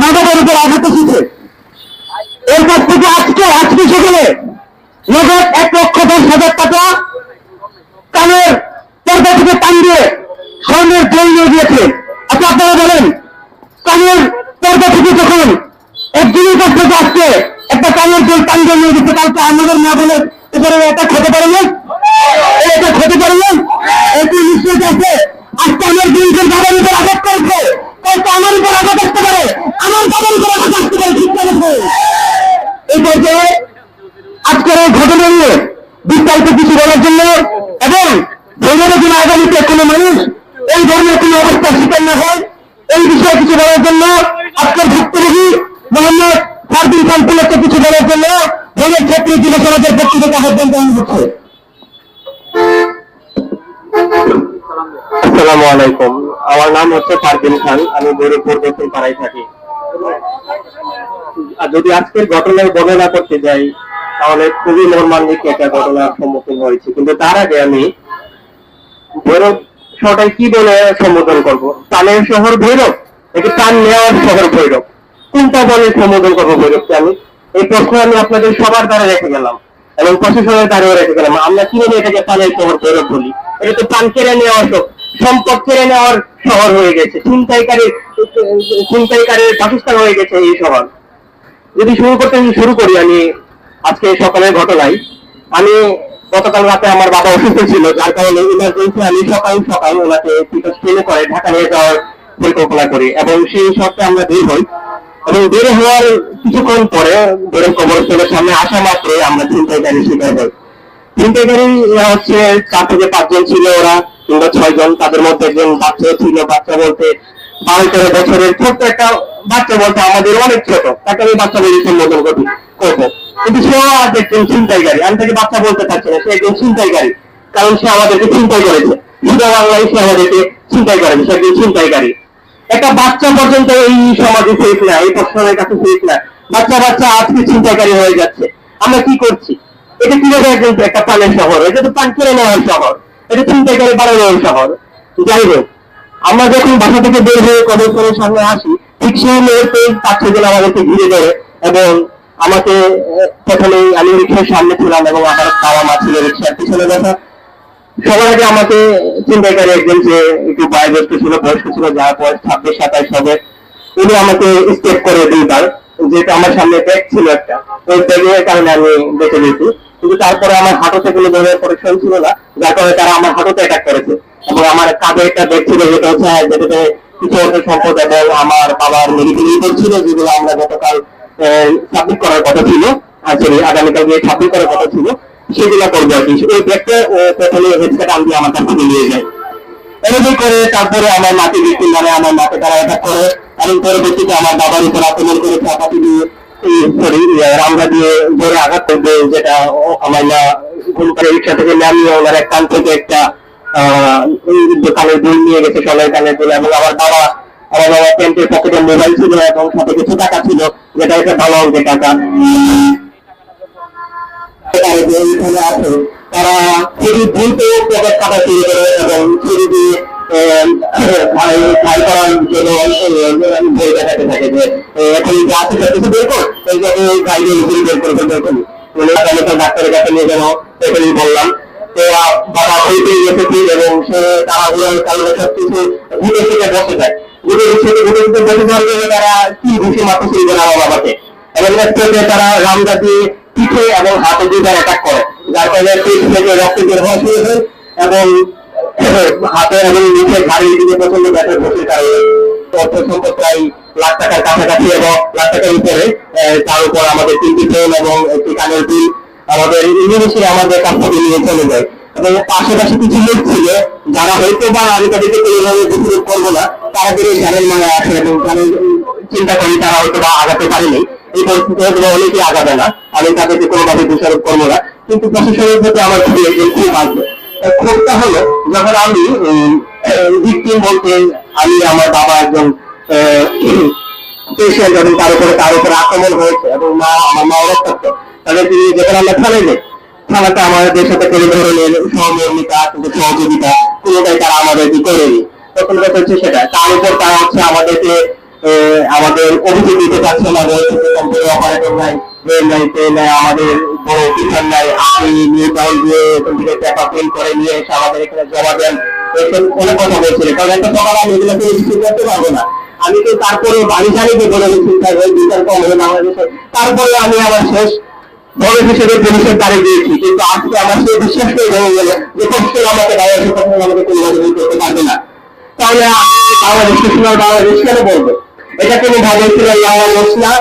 মাদকের উপর আঘাত এসেছে। এর কাছ থেকে আজকে সকালে নগদ 1,10,000 টাকা কানের পর্দা থেকে টান দিয়ে স্বর্ণের জল নিয়ে দিয়েছে। আচ্ছা আপনারা বলেন, কানের পর্দা থেকে যখন একজনের কাছ থেকে আজকে একটা কানের জল টান দিয়ে নিয়ে দিচ্ছে, কালকে আমাদের না বলে এবারে এটা খেতে পারে না, এটা খেতে পারে না, এটি নিশ্চয় আছে। আজকে আমার জিনিসের বাবার উপর আঘাত করেছে, কালকে আমার উপর আঘাত আসতে পারে, আমার বাবার উপর আঘাত আসতে পারে, ঠিক আছে। এই পর্যায়ে আজকের এই ঘটনা নিয়ে বিস্তারিত কিছু বলার জন্য এবং ধর্মের জন্য আগামীতে কোনো মানুষ এই ধরনের কোনো অবস্থার শিকার না হয় এই বিষয়ে কিছু বলার জন্য আজকের ভুক্তভোগী মোহাম্মদ ফারদিন খান পুলিশকে কিছু বলার জন্য ধর্মের ক্ষেত্রে যুব সমাজের পক্ষ থেকে আহ্বান জানানো হচ্ছে। আসসালামু আলাইকুম, আমার নাম হচ্ছে ফারদিন খান, আমি গরিবপুর দক্ষিণ পাড়ায় থাকি। যদি আজকের ঘটনার বর্ণনা করতে যাই তাহলে খুবই মর্মান্তিক একটা ঘটনার সম্মুখীন হয়েছি, কিন্তু তার আগে আমি ভৈরব শহরটাই কি বলে সম্বোধন করবো? প্রাণের শহর ভৈরব, এটি প্রাণ নেওয়ার শহর ভৈরব, কোনটা বলে সম্বোধন করবো ভৈরবকে? আমি এই প্রশ্ন আমি আপনাদের সবার দ্বারা রেখে গেলাম এবং প্রশাসনের দ্বারাও রেখে গেলাম। আমরা কিভাবে এটাকে প্রাণের শহর ভৈরব বলি? এটা তো প্রাণ কেড়ে নেওয়ার সম্পদ কেড়ে নেওয়ার শহর হয়ে গেছে, ছিনতাইকারীর বাসস্থান হয়ে গেছে এই শহর। যদি শুরু করি আমি আজকে সকালের ঘটনায়। আমি গতকাল রাতে আমার বাবা অসুস্থ ছিল, যার কারণে ইমার্জেন্সি আমি সকাল ওনাকে ট্রেনে করে ঢাকা নিয়ে যাওয়ার পরিকল্পনা করি এবং সেই সপ্তাহে আমরা বের হই এবং বের হওয়ার কিছুক্ষণ পরে বের কবরস্থানের সামনে আসা মাত্র আমরা ছিনতাইকারীর শিকার হই। ছিনতাইকারী হচ্ছে 4 থেকে 5 জন ছিল, ওরা কিংবা 6 জন, তাদের মধ্যে একজন বাচ্চা ছিল। বাচ্চা বলতে 12-13 বছরের ছোট্ট একটা বাচ্চা, বলতে আমাদের অনেক ছোট, তাকে আমি বাচ্চা বলে সম্বোধন করবো, কিন্তু সে আজ একজন ছিনতাইকারী। আমি তাকে বাচ্চা বলতে পারছি না, সে একজন ছিনতাইকারী, কারণ সে আমাদেরকে ছিনতাই করেছে। হিন্দু বাংলায় সে আমাদেরকে ছিনতাই করেছে, সে একজন ছিনতাইকারী। একটা বাচ্চা পর্যন্ত এই সমাজে সেফ না, এই প্রশ্নের কাছে সেফ না। বাচ্চা আজকে ছিনতাইকারী হয়ে যাচ্ছে। আমরা কি করছি? এটা কিভাবে একটা প্রাণের শহর? এটা তো প্রাণ কেড়ে নেওয়ার শহর, এটা ছিনতাইকারী বাড়ানোর শহর। যাই হোক, আমরা যখন বাসা থেকে বের হয়ে কবরস্থানের সামনে আসি, ঠিক সেই মুহূর্তে 5-6 জন আমাদেরকে ঘিরে ধরে এবং আমাকে প্রথমে, আমি রিক্সার সামনে ছিলাম এবং আমার বাবা মা ছিল রিক্সার পিছনে বসা। সবার আগে আমাকে ছিনতাইকারী একজন, যে একটু বয়োজ্যেষ্ঠ ছিল, বয়স্ক ছিল, যার বয়স 26-27 হবে, উনি আমাকে স্টেপ করে 2বার, যেহেতু আমার সামনে ব্যাগ ছিল একটা, ওই ব্যাগের কারণে আমি বেঁচে গেছি। কিন্তু তারপরে আমার হাঁটুতে কোনো ধরনের প্রোটেকশন ছিল না, যার কারণে তারা আমার হাঁটুতে অ্যাটাক করেছে এবং আমার কাঁধে একটা ব্যাগ ছিল, যেটা হচ্ছে যেটাতে কিছু অর্থ সম্পদ এবং আমার বাবার মেডিকেল রিপোর্ট ছিল, যেগুলো আমরা গতকাল সাবমিট করার কথা ছিল, আসলে আগামীকাল গিয়ে সাবমিট করার কথা ছিল, সেগুলো করবো আর কি। ওই ব্যাগটা প্রথমে হেডসেট আন দিয়ে আমার কাছ থেকে নিয়ে যায়। এরকম করে তারপরে আমার মাকে বিক্রি, মানে আমার মাকে তারা অ্যাটাক করে এবং পরবর্তীতে আমার বাবার উপর আক্রমণ করে চাপাতি দিয়ে, রামদা দিয়ে ধরে আঘাত করবে, যেটা আমার মা রিক্সা থেকে নামিয়ে ওনার এক কান থেকে একটা কানের দুল নিয়ে গেছে, সোনার কানের দুল। এবং আমার বাবা প্যান্টের পকেটে মোবাইল ছিল এবং সাথে কিছু টাকা ছিল, যেটা একটা ভালো অঙ্কের টাকা। আছে তারা খুবই দ্রুত পকেট কাটা শুরু করে এবং ছুরি দিয়ে ভাই করার জন্য ভয় দেখাতে থাকে যে এখন যা আছে সবকিছু বের কর, এই যে গাড়ি বের করে ডাক্তারের কাছে নিয়ে যাবো, এখানেই বললাম। তো বাবা ভয় পেয়ে গেছে এবং সে তাড়াহুড়োর কারণে সবকিছু ঘুরে থেকে বসে যায়। ঘুরে বসে যাওয়ার জন্য তারা কি ঘুষে মাত্র শুরু করে আমার বাবাকে এবং তারা রামদা দিয়ে পিঠে এবং হাতে 2বার অ্যাটাক করে, যার কারণে পিঠ থেকে রক্ত বের হওয়া শুরু হয় এবং হাতে এবং নিচে ঘাড়ির দিকে প্রচন্ড ব্যথার বসে কারণে অর্থ সম্পদ প্রায় লাখ টাকার কাছাকাছি এবং লাখ টাকার উপরে। তার উপর আমাদের 3টি ফোন এবং একটি কানের দুল আমাদের ইংলিশে আমাদের কাছ থেকে নিয়ে চলে যায়। এবং পাশাপাশি কিছু লোক ছিল যারা হয়তো বা আমি তাদেরকে কোনোভাবে দোষারোপ করবো না, তারা বেশ জানেন মানে আসে এবং চিন্তা করি তারা হয়তো বা আগাতে পারেনি, এই পরিস্থিতি হয়তো অনেকেই আগাবে না, আমি তাদেরকে কোনোভাবে দোষারোপ করবো না। কিন্তু প্রশাসনের প্রতি আমার খুবই খুব আসবে। ক্ষোভটা হলো যখন আমি ভিকটিম বলতে আমি আমার বাবা একজন পেশেন্ট এবং তার উপরে আক্রমণ হয়েছে এবং আমার মা রক্তাক্ত, তাদেরকে যখন আমরা থানায় যাই, থানাতে আমাদের সাথে কোনো ধরনের সহমর্মিতা কিন্তু সহযোগিতা কোনোটাই তারা আমাদেরকে করেনি। প্রথম কথা হচ্ছে সেটা। তার উপর তারা হচ্ছে আমাদেরকে আমাদের অভিযোগ দিতে পারছে না, অপারেটর নাই, আমাদের বড় অফিসার নাই, আপনি নিয়ে টাউন দিয়ে ওখান থেকে টাকা পেন করে নিয়ে এসে আমাদের এখানে জমা দেন, এসব অনেক কথা বলছিলেন। কারণ একটা সকাল আমি এগুলোকে রিসিভ করতে পারবো না, আমি তো তারপরে বাড়ি সারিতে বলে চিন্তা করি বিচার কম হবে বাংলাদেশে, তারপরে আমি আমার শেষ ভয় হিসেবে পুলিশের দ্বারে গিয়েছি। কিন্তু আজকে আমার সেই বিশ্বাস করে হয়ে গেল যে কষ্ট আমাকে বাংলাদেশে কখনো আমাকে কোনোভাবে করতে পারবে না। তাহলে আমি বাংলাদেশকে শোনার বাংলাদেশ কেন বলবো? এটা কোনো ভাবে ছিল বাংলাদেশ না।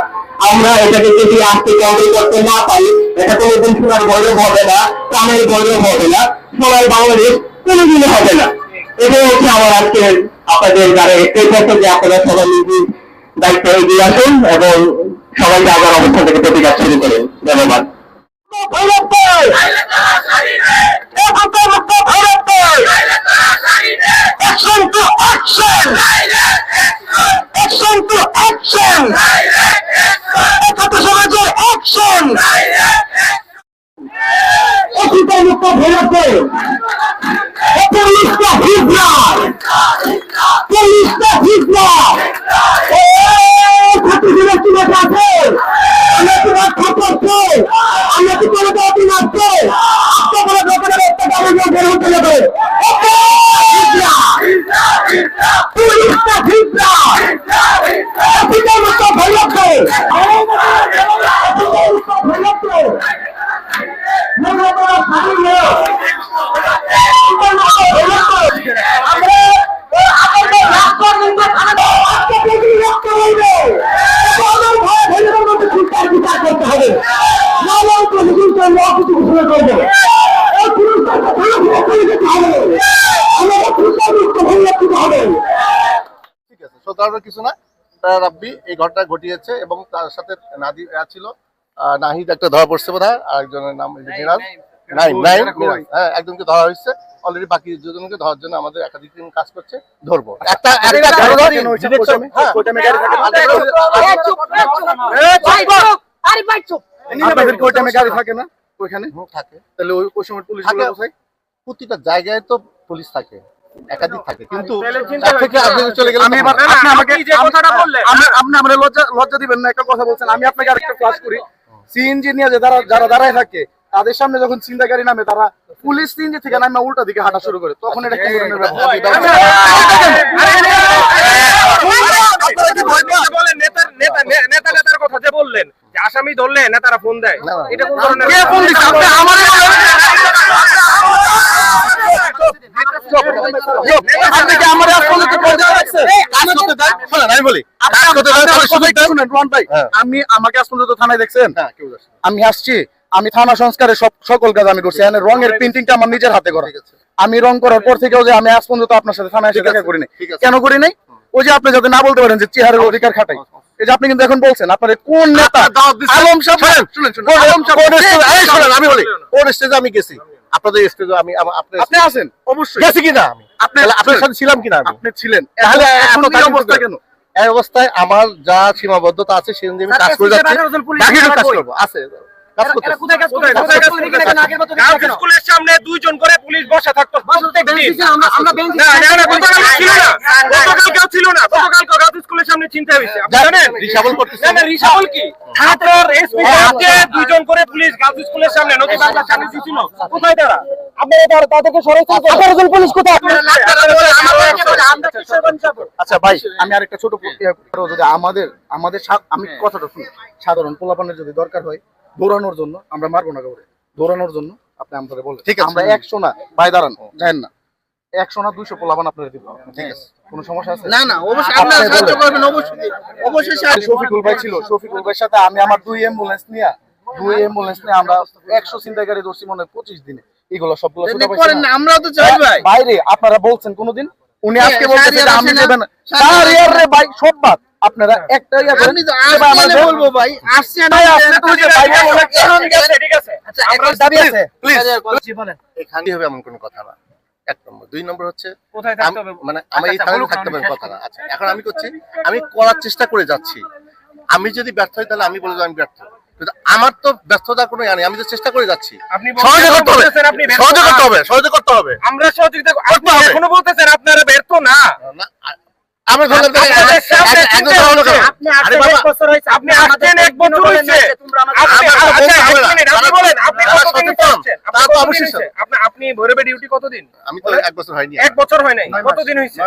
আমরা এটাকে যদি আজকে কন্ট্রোল করতে না পারি, এটা কোনোদিন শোনার গৌরব হবে না, প্রাণের গৌরব হবে না, সোনার বাংলাদেশ কোনোদিনও হবে না। এটাই হচ্ছে আমার আজকের আপনাদের দ্বারা একটাই কথা যে আপনারা সবাই নিজের দায়িত্ব এগিয়ে আসুন এবং সবাইকে আবার অবস্থান থেকে প্রতিকার শুরু করেন। ধন্যবাদ। Action to action! Action to action! সমাজের action! অধিকার মুক্ত ভৈরবে পুলিশটা হিজড়া, পুলিশটা হিজড়া। ছাত্রীদের তুলে আছে, আমরা তোমার খবরছে, আমরা কি করে দিন আসছে আপনার দোকানের একটা গাড়ি নিয়ে বের হতে যাবে। পুলিশটা হিজড়া, অধিকার মুক্ত ভৈরবে কিছু না, রাব্বি এই ঘটনা ঘটিয়েছে এবং তার সাথে ছিল নাহিদ, একটা ধরা পড়ছে বোধহয়, আরেকজনের নাম মিরাজ, হ্যাঁ একজনকে ধরা হয়েছে অলরেডি, বাকি দুজনকে ধরার জন্য আমাদের একাধিক টিম কাজ করছে, ধরবো। প্রতিটা জায়গায় তো পুলিশ থাকে, একাধিক থাকে, কিন্তু লজ্জা দিবেন না, একটা কথা বলছেন। আমি আপনাকে আরেকটা ফ্লাশ করি, সিএনজি নিয়ে যে যারা দাঁড়ায় থাকে তাদের সামনে যখন ছিনতাইকারী নামে, তারা পুলিশ সিএনজি থেকে নামে উল্টা দিকে হাঁটা শুরু করে, তখন এটা কি ধরনের নেতার কথা যে বললেন যে আসামি ধরলে নেতারা ফোন দেয়, এটা কোন ধরনের আমাকে আজ পর্যন্ত থানায় দেখছেন? আমি আসছি, আমি থানা সংস্কারের সকল কাজ আমি করছি, রঙের প্রিন্টিংটা আমার নিজের হাতে করা। আমি রং করার পর থেকেও যে আমি আজ পর্যন্ত আপনার সাথে থানায় এসে দেখা করিনি। কেন করি নাই? ওই যে আপনি যাতে না বলতে পারেন যে চেহারের অধিকার খাটাই, এই যে আপনি কিন্তু এখন বলছেন আপনার কোন নেতা আলম সাহেব, আমি বলি কোন স্টেজে আমি গেছি, আপনাদের স্টেজে আপনি আছেন অবশ্যই গেছি কিনা, আমি আপনার সাথে ছিলাম কিনা? আপনি ছিলেন, তাহলে অবস্থা কেন? এই অবস্থায় আমার যা সীমাবদ্ধতা আছে সেই অনুযায়ী আমি কাজ করে যাচ্ছি, কাজ করবো আছে। স্কুলের সামনে দুইজন করে পুলিশ বসা থাকতো, ছিল না, স্কুলের সামনে চিন্তা হয়েছে দুইজন করে পুলিশ গার্লস স্কুলের সামনে নদী বাংলার সামনে ছিল, কোথায় তারা? আচ্ছা ভাই, আমি আরেকটা ছোট যদি আমাদের আমি কথাটা শুনি, সাধারণ পোলাপানের যদি দরকার হয় দৌড়ানোর জন্য, আমরা মারবো না কাউরে, দৌড়ানোর জন্য আপনি আমাদের বলেন, ঠিক আছে? আমরা 100 না ভাই, দাঁড়ান, জানেন না 100 না 200 পোলাপান আপনারা দিব, ঠিক আছে? কোনো সমস্যা আছে? না না, অবশ্যই আপনারা সাহায্য করবেন, অবশ্যই অবশ্যই। শফিকুল ভাই ছিল, শফিকুল ভাইয়ের সাথে আমি আমার 2 অ্যাম্বুলেন্স নিয়ে আমরা 100 চিন্তাকারী ধরছি মনে হয় 25 দিনে। এগুলো সবগুলো আমরা তো চাই ভাই, বাইরে আপনারা বলছেন কোনদিন? উনি আজকে বলতেছে যে আমি দেবেন রে ভাই, সব বাদ আপনারা একটা ইয়া করেন। আমি বলবো ভাই, আসছে না আপনি তো যে ভাই এখন গেছে, ঠিক আছে? আচ্ছা একটা দাবি আছে, প্লিজ বলেন। এখানে হবে এমন কোনো কথা না, 1 নম্বর। 2 নম্বর হচ্ছে কোথায় থাকতে হবে, মানে আমি এই থানায় থাকতে হবে কথা না। আচ্ছা এখন আমি করছি, আমি করার চেষ্টা করে যাচ্ছি, আমি যদি ব্যর্থ হই তাহলে আমি বলবো আমি ব্যর্থ, কিন্তু আমার তো ব্যর্থতা কোনো জানি, আমি তো চেষ্টা করে যাচ্ছি। আপনি সহযোগিতা করতে হবে, সহযোগিতা করতে হবে। আমরা সহযোগিতা, আপনি এখনো বলতেছেন আপনারা ব্যর্থ না। আমরা ধরলাম তাহলে আপনাদের সামনে একদম চিন্তা ধরো না হচ্ছে। কেন? আপনি আরে আসছেন বাবা, 1 বছর হয়েছে, আপনি আসছেন 1 বছর হয়েছে। তোমরা আমাদের আপনি আমরা আচ্ছা, বলতে হবে 1 না। মিনিট, আপনি তারা- বলেন, আপনি তারা কতদিন সচেতন। আসছেন? আপনি তারা তো কতদিন অবশ্যই হয়েছে? আপনি ভৈরবে ডিউটি কতদিন? আমি তো 1 বছর হয়নি। 1 বছর হয় নাই। কতদিন হয়েছে?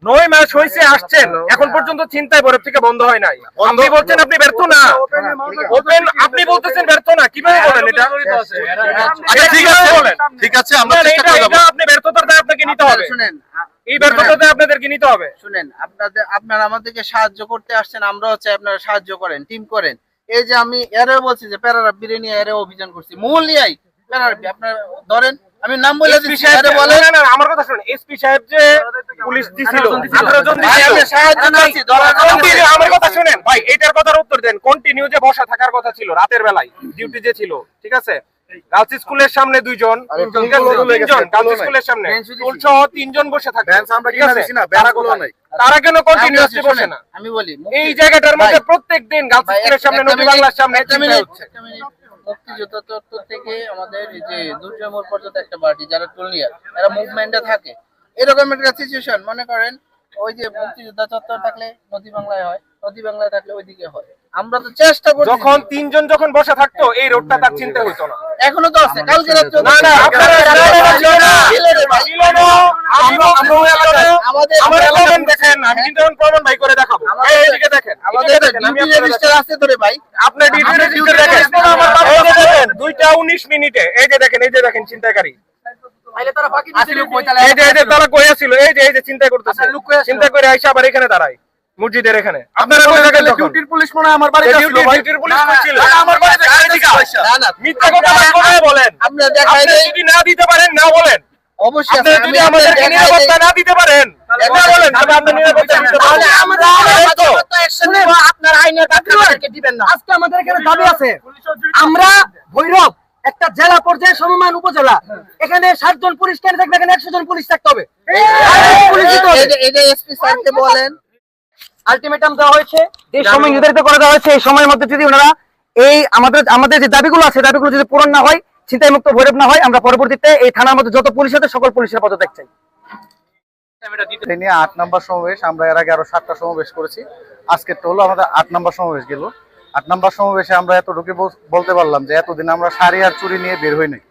9 মাস হয়েছে আসছেন, এখন পর্যন্ত চিন্তায় ভৈরব থেকে বন্ধ হয় নাই। আপনি বলছেন আপনি ব্যর্থ না, ওপেন আপনি বলতেছেন ব্যর্থ না, কিভাবে বলেন এটা? আচ্ছা ঠিক আছে, বলেন। ঠিক আছে, আমরা না, চেষ্টা এটা- করে যাবো। এটা আপনি ব্যর্থতার দায় আপনাকে নিতে হবে। শুনেন এই ব্যর্থতাতে আপনাদেরকে নিতে হবে। শুনেন আপনারা আমাদেরকে সাহায্য করতে আসছেন, আমরাও চাই আপনারা সাহায্য করেন, টিম করেন। এই যে আমি এরে বলছি যে প্যারারাব্বিরে নিয়ে এরে অভিযান করছি, মূলিয়াই প্যারারাব্বি আপনারা ধরেন, আমি নাম বলে এসপি দিচ্ছি, সাহেব এরে বলে বলেন। না, আমার কথা শুনুন। এসপি সাহেব যে পুলিশ দিছিল, 18 জন ভাই, দিছিল। আমি সাহায্য করছি, ধরা কন্টিনিউ আমার কথা শুনেন ভাই, এটার কথার উত্তর দেন। কন্টিনিউ যে বসা থাকার কথা ছিল রাতের বেলায়, ডিউটি যে ছিল, ঠিক আছে? গার্লস স্কুলের সামনে 2 জন, ঠিক আছে? 3 জন গার্লস স্কুলের সামনে, স্কুল সহ 3 জন বসে থাকে। ব্যান্স আমরা ঠিক কিনা আছে? দিছি না, ব্যানারগুলো নাই। তারা কেন আমি কন্টিনিউয়াসলি বলছি, বসে শুনেন, না? আমি বলি এই জায়গাটার মধ্যে ভাই, প্রত্যেকদিন গার্লস ভাই, স্কুলের সামনে, একটা নদী মিনিট, বাংলার সামনে একটা চিন্তা মিনিট, হচ্ছে। একটা মিনিট। মুক্তিযুদ্ধ চত্বর থেকে আমাদের এই যে দুর্জয় পর্যন্ত একটা পার্টি যারা টুলিয়ার, এরা মুভমেন্টে থাকে। এরকম একটা সিচুয়েশন মনে করেন, ওই যে মুক্তিযোদ্ধা চত্বর থাকলে নদী বাংলায় হয়, নদী বাংলায় থাকলে ওইদিকে হয়। আমরা তো চেষ্টা করি, যখন 3 জন যখন বসে থাকতো এই রোডটা তার চিন্তা হইতো না। এখনো তো আছে, কালকে রাত্রে না না আপনারা ছিল না, ছিল রে ভাই। ছিল না। আমি বলতেছি আপনারা- আমাদের আমার প্রমাণ দেখেন, আমি কিন্তু এখন প্রমাণ ভাই করে দেখাবো। এইদিকে দেখেন, আমাদের এইদিকে দেখেন, আমি ডিউটি আপনাদের রেজিস্টার আছে তো রে ভাই। আপনার ডিউটি আমাদের রেজিস্টার duty দেখেন। register আমার বাবা এই যে দেখেন 2টা 19 মিনিটে, এই যে দেখেন, এই যে দেখেন চিন্তাকারী, এই যে তারা কইয়া ছিল, এই যে চিন্তা করতেছে, চিন্তা করে আইসা আবার এখানে দাঁড়ায় মসজিদের এখানে। আপনারা কই থাকেন তখন? ডিউটির পুলিশ মনে হয় আমার বাড়িতে আসছিল ভাই। ডিউটির পুলিশ কই ছিল? আমার বাড়িতে না না, মিথ্যা কথা বলে বলেন। আমরা দেখাই আপনি দেই, যদি না দিতে পারেন না বলেন। অবশ্যই আপনি আছে, যদি আমি আমাদেরকে দেখাই দেই। নিরাপত্তা না দিতে পারেন না বলেন, তবে আপনি নিরাপত্তা দিতে তাহলে পারবেন। আমরা এই তো। আপনার আইনের কাছে আমাদেরকে দিবেন না। আজকে আমাদের এখানে দাবি আছে, আমরা ভৈরব একটা জেলা পর্যায়ে সমমান উপজেলা, এখানে 7 জন পুলিশ কেন থাকবে, এখানে 100 জন পুলিশ থাকতে হবে। পুলিশ দিতে হবে। এটা এসপি স্যারকে বলেন। আলটিমেটাম দেওয়া হয়েছে, যে সময় নির্ধারিত করে দেওয়া হয়েছে, এই সময়ের মধ্যে যদি ওনারা এই আমাদের যে দাবিগুলো আছে, দাবিগুলো যদি পূরণ না হয়, ছিনতাই মুক্ত ভৈরব না হয়, আমরা পরবর্তীতে এই থানার মধ্যে যত পুলিশ আছে সকল পুলিশের পদত্যাগ চাই। এই নিয়ে 8 নম্বর সমাবেশ, আমরা এর আগে আরো 7টা সমাবেশ করেছি। আজকে তো হলো আমাদের 8 নম্বর সমাবেশ গেল। 8 নম্বর সমাবেশে আমরা এতটুকু বলতে পারলাম যে এতদিন আমরা শাড়ি আর চুরি নিয়ে বের হই নাই,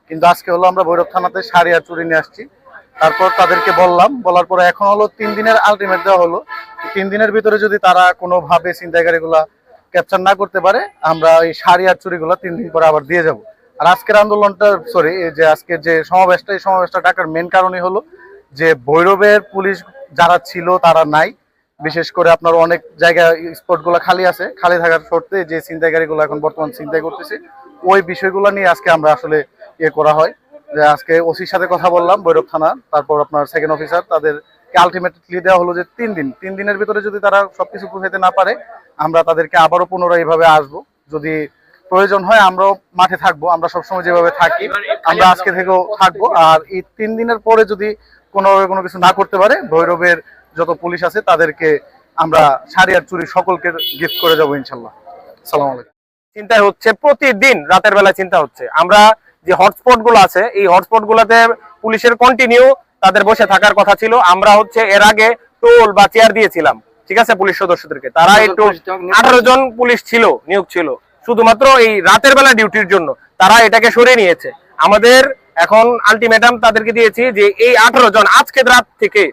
কিন্তু আজকে হলো আমরা ভৈরব থানাতে শাড়ি আর চুরি নিয়ে আসছি। তারপর তাদেরকে বলার পরে এখন হলো 3 দিনের আলটিমেট দেওয়া হলো। 3 দিনের ভিতরে যদি তারা কোনোভাবে ছিনতাইকারীগুলা ক্যাপচার না করতে পারে, আমরা এই শাড়ি আর চুরিগুলো 3 দিন পরে আবার দিয়ে যাব। আর আজকের আন্দোলনটা আজকের যে সমাবেশটা, এই সমাবেশটা ডাকার মেন কারণই হলো যে ভৈরবের পুলিশ যারা ছিল তারা নাই। বিশেষ করে আপনার অনেক জায়গায় স্পটগুলো খালি আছে, খালি থাকার শর্তে যে ছিনতাইকারীগুলো এখন বর্তমান ছিনতাই করতেছে, ওই বিষয়গুলো নিয়ে আজকে আমরা আসলে করা হয়। যে আজকে ওসির সাথে কথা বললাম ভৈরব থানা, তারপর আপনার সেকেন্ড অফিসার, তাদেরকে আলটিমেটলি দেওয়া হলো যে 3 দিনের ভিতরে যদি তারা সবকিছু পৌঁছাতে না পারে, আমরা তাদেরকে আবারও পুনরায় এইভাবে আসবো। যদি প্রয়োজন হয় আমরাও মাঠে থাকবো, আমরা সবসময় যেভাবে থাকি আমরা আজকে থেকেও থাকবো। আর এই 3 দিনের পরে যদি কোনো কিছু না করতে পারে, ভৈরবের যত পুলিশ আছে তাদেরকে আমরা শাড়ি আর চুরি সকলকে গিফট করে যাবো ইনশাল্লাহ। আসসালামু আলাইকুম। চিন্তা হচ্ছে প্রতিদিন রাতের বেলা চিন্তা হচ্ছে। আমরা যে হটস্পট গুলো আছে, এই হটস্পট গুলাতে পুলিশের কন্টিনিউ তাদের বসে থাকার কথা ছিল। আমরা এর আগে টোল বা চেয়ার দিয়েছিলাম, ঠিক আছে, পুলিশ সদস্যদেরকে। তারা একটু 18 জন পুলিশ ছিল, নিয়োগ ছিল শুধুমাত্র এই রাতের বেলা ডিউটির জন্য। তারা এটাকে সরিয়ে নিয়েছে। আমাদের এখন আলটিমেটাম তাদেরকে দিয়েছি যে এই 18 জন আজকে রাত থেকে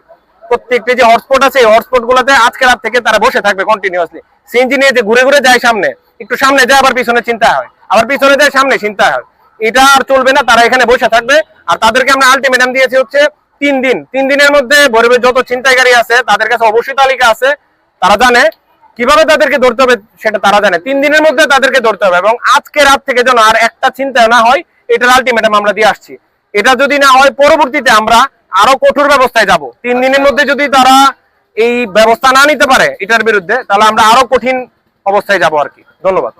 প্রত্যেকটা যে হটস্পট আছে, এই হটস্পট গুলাতে আজকে রাত থেকে তারা বসে থাকবে কন্টিনিউয়াসলি। সিএনজি নিয়ে যে ঘুরে ঘুরে যায়, সামনে একটু সামনে যায় আবার পিছনে চিন্তা হয়, আবার পিছনে যায় সামনে চিন্তা হয়, এটা আর চলবে না। তারা এখানে বসে থাকবে। আর তাদেরকে আমরা আলটিমেটাম দিয়েছি 3 দিন। 3 দিনের মধ্যে ভৈরবের যত ছিনতাইকারী আছে তাদের কাছে অবশ্যই তালিকা আছে, তারা জানে কিভাবে তাদেরকে ধরতে হবে, সেটা তারা জানে। 3 দিনের মধ্যে তাদেরকে ধরতে হবে এবং আজকে রাত থেকে যেন আর একটা চিন্তা না হয়, এটার আলটিমেটাম আমরা দিয়ে আসছি। এটা যদি না হয় পরবর্তীতে আমরা আরো কঠোর ব্যবস্থায় যাব। 3 দিনের মধ্যে যদি তারা এই ব্যবস্থা না নিতে পারে এটার বিরুদ্ধে, তাহলে আমরা আরো কঠিন অবস্থায় যাব আর কি। ধন্যবাদ।